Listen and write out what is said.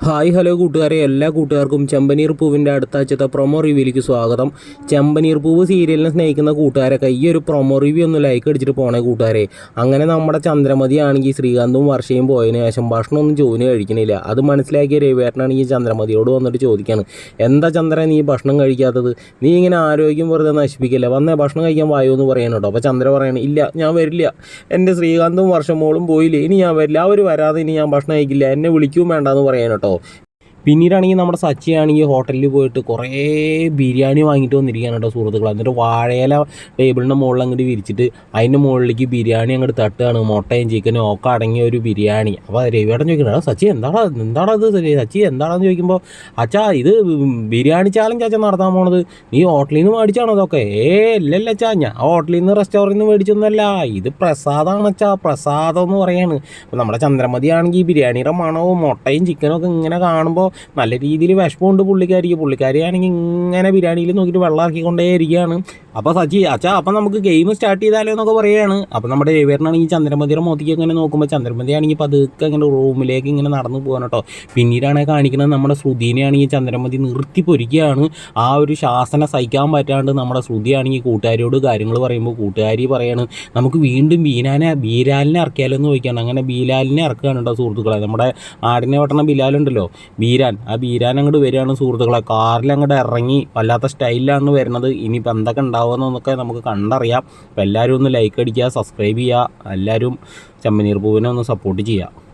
Hi hello കൂട്ടുകാരെ, എല്ലാ കൂട്ടുകാർക്കും ചെമ്പനീർ പൂവിൻ്റെ അടുത്ത ആഴ്ചത്തെ പ്രൊമോ റിവ്യൂയിലേക്ക് സ്വാഗതം. ചെമ്പനീർ പൂവ് സീരിയലിനെ സ്നേഹിക്കുന്ന കൂട്ടുകാരൊക്കെ ഈ ഒരു പ്രൊമോ റിവ്യൂ ഒന്ന് ലൈക്ക് അടിച്ചിട്ട് പോണേ കൂട്ടുകാരെ. അങ്ങനെ നമ്മുടെ ചന്ദ്രമതി ആണെങ്കിൽ ശ്രീകാന്തും വർഷയും പോയതിനു ശേഷം ഭക്ഷണമൊന്നും ജോലി കഴിക്കണില്ല. അത് മനസ്സിലാക്കിയ രവിയേട്ടനാണെങ്കിൽ ചന്ദ്രമതിയോട് വന്നിട്ട് ചോദിക്കുകയാണ്, എന്താ ചന്ദ്ര നീ ഭക്ഷണം കഴിക്കാത്തത്? നീ ഇങ്ങനെ ആരോഗ്യം വെറുതെ നശിപ്പിക്കില്ല, വന്നേ ഭക്ഷണം കഴിക്കാൻ വായോ എന്ന് പറയാൻ കേട്ടോ. അപ്പോൾ ചന്ദ്ര പറയണം, ഇല്ല ഞാൻ വരില്ല, എൻ്റെ ശ്രീകാന്തും വർഷമോളും പോയില്ലേ, ഇനി ഞാൻ വരില്ല, അവർ വരാതെ ഇനി ഞാൻ ഭക്ഷണം കഴിക്കില്ല, എന്നെ വിളിക്കും വേണ്ടെന്ന് പറയാൻ കേട്ടോ. പിന്നീടാണെങ്കിൽ നമ്മുടെ സച്ചിയാണെങ്കിൽ ഹോട്ടലിൽ പോയിട്ട് കുറേ ബിരിയാണി വാങ്ങിയിട്ട് വന്നിരിക്കുകയാണ് കേട്ടോ സുഹൃത്തുക്കൾ. എന്നിട്ട് വാഴയില ടേബിളിൻ്റെ മുകളിൽ അങ്ങോട്ട് വിരിച്ചിട്ട് അതിൻ്റെ മുകളിലേക്ക് ബിരിയാണി അങ്ങോട്ട് തട്ടുകയാണ്. മുട്ടയും ചിക്കനും ഒക്കെ അടങ്ങിയ ഒരു ബിരിയാണി. അപ്പോൾ രവിയേട്ടൻ ചോദിക്കുന്നത്, സച്ചി എന്താണത് സച്ചി എന്താണെന്ന് ചോദിക്കുമ്പോൾ, അച്ഛാ ഇത് ബിരിയാണി ചാലഞ്ച് അച്ഛൻ നടത്താൻ പോണത്, നീ ഹോട്ടലിൽ നിന്ന് മേടിച്ചാണോ ഇതൊക്കെ? ഇല്ലല്ല അച്ഛാ, ഞാൻ ഹോട്ടലിൽ നിന്ന് റെസ്റ്റോറൻറ്റിൽ നിന്ന് മേടിച്ചൊന്നുമല്ല, ഇത് പ്രസാദമാണ് അച്ഛാ, പ്രസാദം എന്ന് പറയാണ്. അപ്പോൾ നമ്മുടെ ചന്ദ്രമതി ആണെങ്കിൽ ബിരിയാണിയുടെ മണവും മുട്ടയും ചിക്കനും ഒക്കെ ഇങ്ങനെ കാണുമ്പോൾ നല്ല രീതിയിൽ വിഷമമുണ്ട് പുള്ളിക്കാരിയാണെങ്കിൽ ഇങ്ങനെ ബിരിയാണിയിൽ നോക്കിയിട്ട് വെള്ളം ഇറക്കിക്കൊണ്ടേ ഇരിക്കുകയാണ്. അപ്പോൾ സച്ചി അച്ഛാ അപ്പം നമുക്ക് ഗെയിം സ്റ്റാർട്ട് ചെയ്താലോ എന്നൊക്കെ പറയുകയാണ്. അപ്പോൾ നമ്മുടെ രവിയേട്ടനാണെങ്കിൽ ചന്ദ്രമതിയുടെ മോത്തിക്ക് ഇങ്ങനെ നോക്കുമ്പോൾ ചന്ദ്രമതി ആണെങ്കിൽ പതുക്കെ ഇങ്ങനെ റൂമിലേക്ക് ഇങ്ങനെ നടന്നു പോകാൻ കേട്ടോ. പിന്നീടാണ് കാണിക്കുന്നത് നമ്മുടെ ശ്രുതിനെയാണെങ്കിൽ ചന്ദ്രമതി നിർത്തി പൊരിക്കുകയാണ്. ആ ഒരു ശാസന സഹിക്കാൻ പറ്റാണ്ട് നമ്മുടെ ശ്രുതിയാണെങ്കിൽ കൂട്ടുകാരിയോട് കാര്യങ്ങൾ പറയുമ്പോൾ കൂട്ടുകാരി പറയാണ്, നമുക്ക് വീണ്ടും ബീരാലിനെ ഇറക്കിയാലോ എന്ന് ചോദിക്കുകയാണ്. അങ്ങനെ ബീലാലിനെ ഇറക്കുകയാണ് കേട്ടോ സുഹൃത്തുക്കളെ. നമ്മുടെ ആടിനെ വെട്ടണ ബിലാലുണ്ടല്ലോ, ബീരാൻ, ആ ബീരാൻ അങ്ങോട്ട് വരികയാണ് സുഹൃത്തുക്കളെ. കാറിൽ അങ്ങോട്ട് ഇറങ്ങി വല്ലാത്ത സ്റ്റൈലിലാണ് വരുന്നത്. ഇനിയിപ്പോൾ എന്തൊക്കെ ഉണ്ടാവുമെന്നൊക്കെ നമുക്ക് കണ്ടറിയാം. അപ്പോൾ എല്ലാവരും ഒന്ന് ലൈക്ക് അടിക്കുക, സബ്സ്ക്രൈബ് ചെയ്യുക, എല്ലാവരും ചെമ്പനീർ പൂവിനെ ഒന്ന് സപ്പോർട്ട് ചെയ്യുക.